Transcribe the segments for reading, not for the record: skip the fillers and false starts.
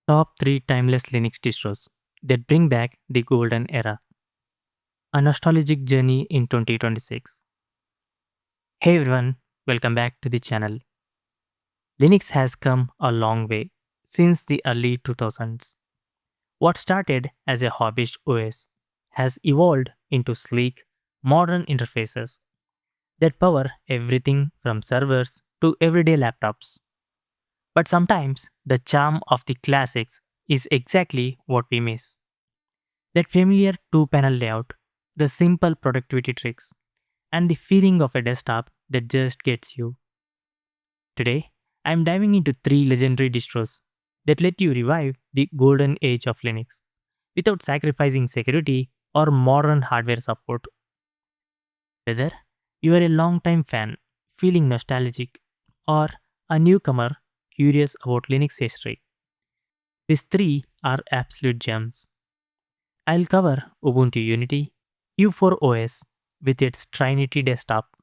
Top 3 timeless Linux distros that bring back the golden era. A nostalgic journey in 2026. Hey everyone, welcome back to the channel. Linux has come a long way since the early 2000s. What started as a hobbyist OS has evolved into sleek, modern interfaces that power everything from servers to everyday laptops. But sometimes the charm of the classics is exactly what we miss. That familiar two panel layout, the simple productivity tricks, and the feeling of a desktop that just gets you. Today, I'm diving into three legendary distros that let you revive the golden age of Linux without sacrificing security or modern hardware support. Whether you are a long-time fan feeling nostalgic or a newcomer curious about Linux history, these three are absolute gems. I'll cover Ubuntu Unity, Q4OS with its Trinity desktop,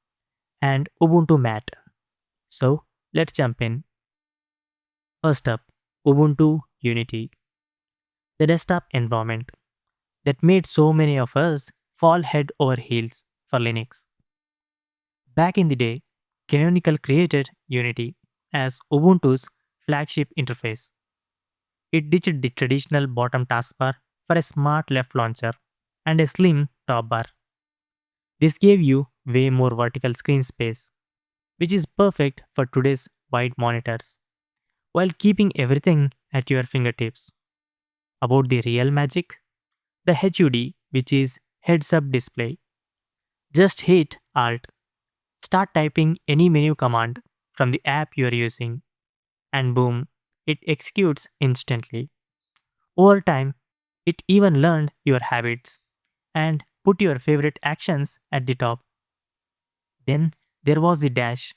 and Ubuntu MATE. So, let's jump in. First up, Ubuntu Unity, the desktop environment that made so many of us fall head over heels for Linux. Back in the day, Canonical created Unity as Ubuntu's flagship interface. It ditched the traditional bottom taskbar for a smart left launcher and a slim top bar. This gave you way more vertical screen space, which is perfect for today's wide monitors, while keeping everything at your fingertips. About the real magic, the HUD, which is heads up display. Just hit Alt, start typing any menu command from the app you are using, and boom, it executes instantly. Over time, it even learned your habits and put your favorite actions at the top. Then there was the Dash,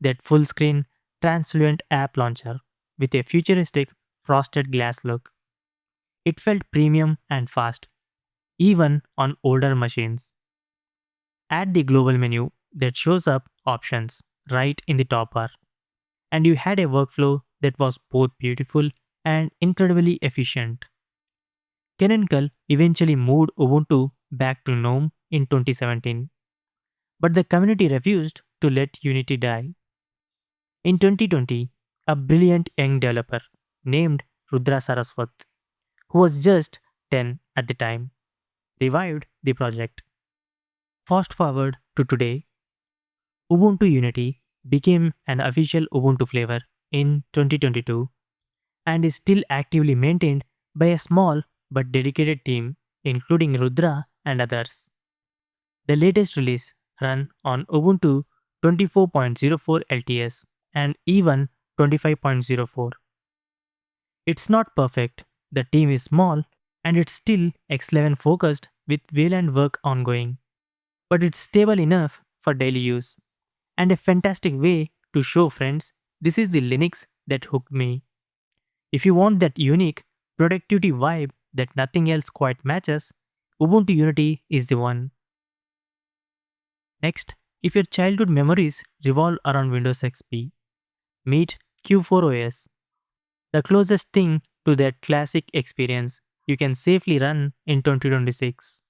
that full screen, translucent app launcher with a futuristic frosted glass look. It felt premium and fast, even on older machines. Add the global menu that shows up options right in the top bar, and you had a workflow that was both beautiful and incredibly efficient. Canonical eventually moved Ubuntu back to GNOME in 2017, but the community refused to let Unity die. In 2020, a brilliant young developer named Rudra Saraswat, who was just 10 at the time, revived the project. Fast forward to today, Ubuntu Unity became an official Ubuntu flavor in 2022 and is still actively maintained by a small but dedicated team, including Rudra and others. The latest release ran on Ubuntu 24.04 LTS and even 25.04. It's not perfect, the team is small, and it's still X11 focused with Wayland work ongoing, but it's stable enough for daily use and a fantastic way to show friends this is the Linux that hooked me. If you want that unique productivity vibe that nothing else quite matches, Ubuntu Unity is the one. Next, if your childhood memories revolve around Windows XP, meet Q4OS, the closest thing to that classic experience you can safely run in 2026.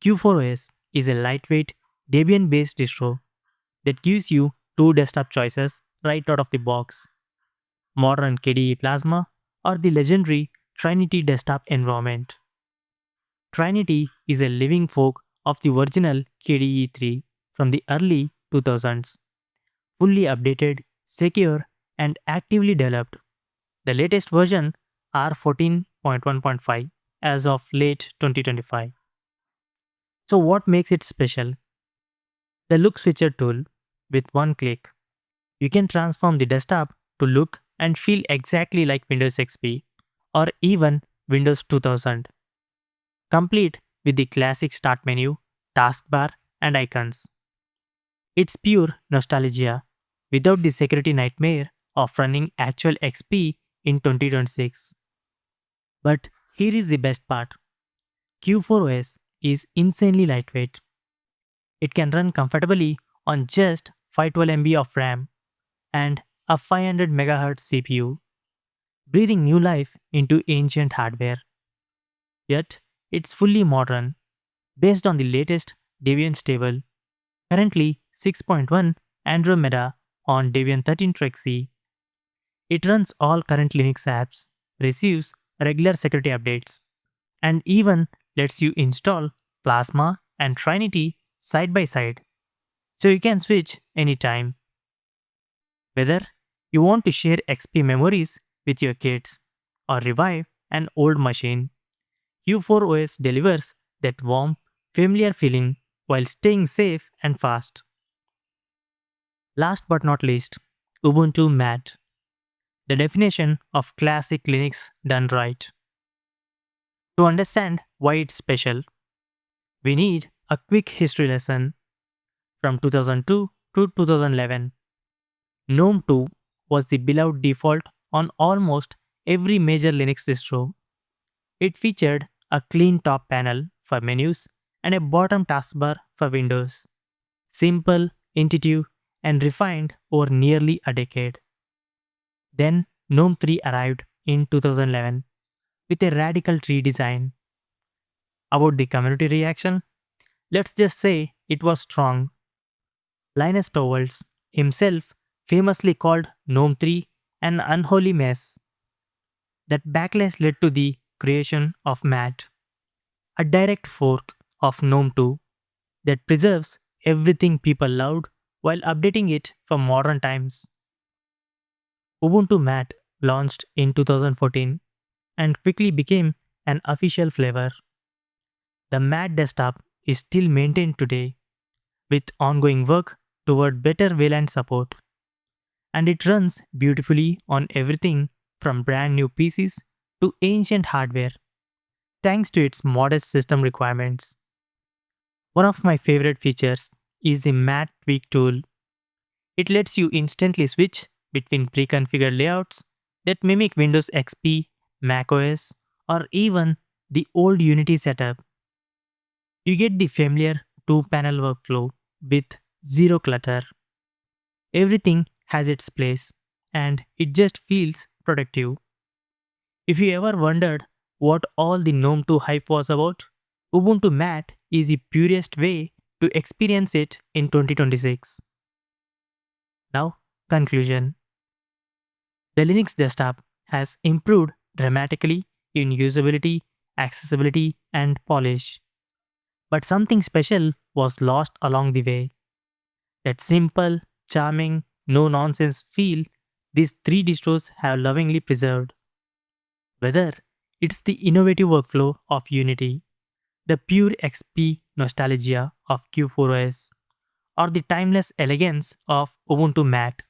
Q4OS is a lightweight Debian based distro that gives you two desktop choices right out of the box: modern KDE Plasma or the legendary Trinity desktop environment. Trinity is a living fork of the original KDE 3 from the early 2000s, fully updated, secure, and actively developed. The latest version R14.1.5 as of late 2025. So what makes it special? The look switcher tool. With one click, you can transform the desktop to look and feel exactly like Windows XP or even Windows 2000, complete with the classic start menu, taskbar, and icons. It's pure nostalgia without the security nightmare of running actual XP in 2026. But here is the best part: Q4OS is insanely lightweight. It can run comfortably on just 512 MB of RAM and a 500 MHz CPU. breathing new life into ancient hardware. Yet, it's fully modern, based on the latest Debian stable, currently 6.1 Andromeda on Debian 13 Trixie. It runs all current Linux apps, receives regular security updates, and even lets you install Plasma and Trinity side by side, so you can switch anytime. Whether you want to share XP memories with your kids or revive an old machine, Q4OS delivers that warm, familiar feeling while staying safe and fast. Last but not least, Ubuntu MATE, the definition of classic Linux done right. To understand why it's special, we need a quick history lesson from 2002 to 2011. GNOME 2 was the beloved default on almost every major Linux distro. It featured a clean top panel for menus and a bottom taskbar for Windows. Simple, intuitive, and refined over nearly a decade. Then GNOME 3 arrived in 2011 with a radical redesign. About the community reaction, let's just say it was strong. Linus Torvalds himself famously called GNOME 3 an unholy mess. That backlash led to the creation of MATE, a direct fork of GNOME 2 that preserves everything people loved while updating it for modern times. Ubuntu MATE launched in 2014 and quickly became an official flavor. The MATE desktop is still maintained today with ongoing work toward better VLAN support, and it runs beautifully on everything from brand new PCs to ancient hardware thanks to its modest system requirements. One of my favorite features is the MATE tweak tool. It lets you instantly switch between pre-configured layouts that mimic Windows XP, macOS, or even the old Unity setup. You get the familiar two-panel workflow with zero clutter. Everything has its place, and it just feels productive. If you ever wondered what all the GNOME 2 hype was about, Ubuntu MATE is the purest way to experience it in 2026. Now, conclusion. The Linux desktop has improved dramatically in usability, accessibility, and polish. But something special was lost along the way. That simple, charming, no nonsense feel these three distros have lovingly preserved. Whether it's the innovative workflow of Unity, the pure XP nostalgia of Q4OS, or the timeless elegance of Ubuntu MATE,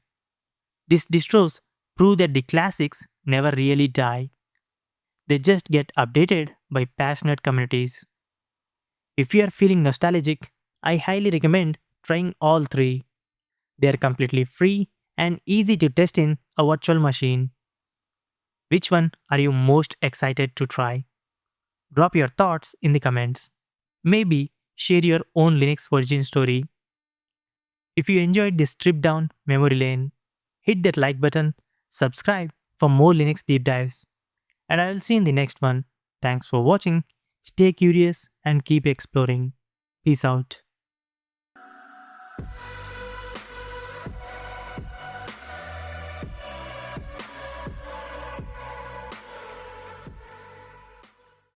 these distros prove that the classics never really die. They just get updated by passionate communities. If you are feeling nostalgic, I highly recommend trying all three. They are completely free and easy to test in a virtual machine. Which one are you most excited to try? Drop your thoughts in the comments. Maybe share your own Linux origin story. If you enjoyed this trip down memory lane, hit that like button, subscribe for more Linux deep dives, and I will see you in the next one. Thanks for watching. Stay curious and keep exploring. Peace out.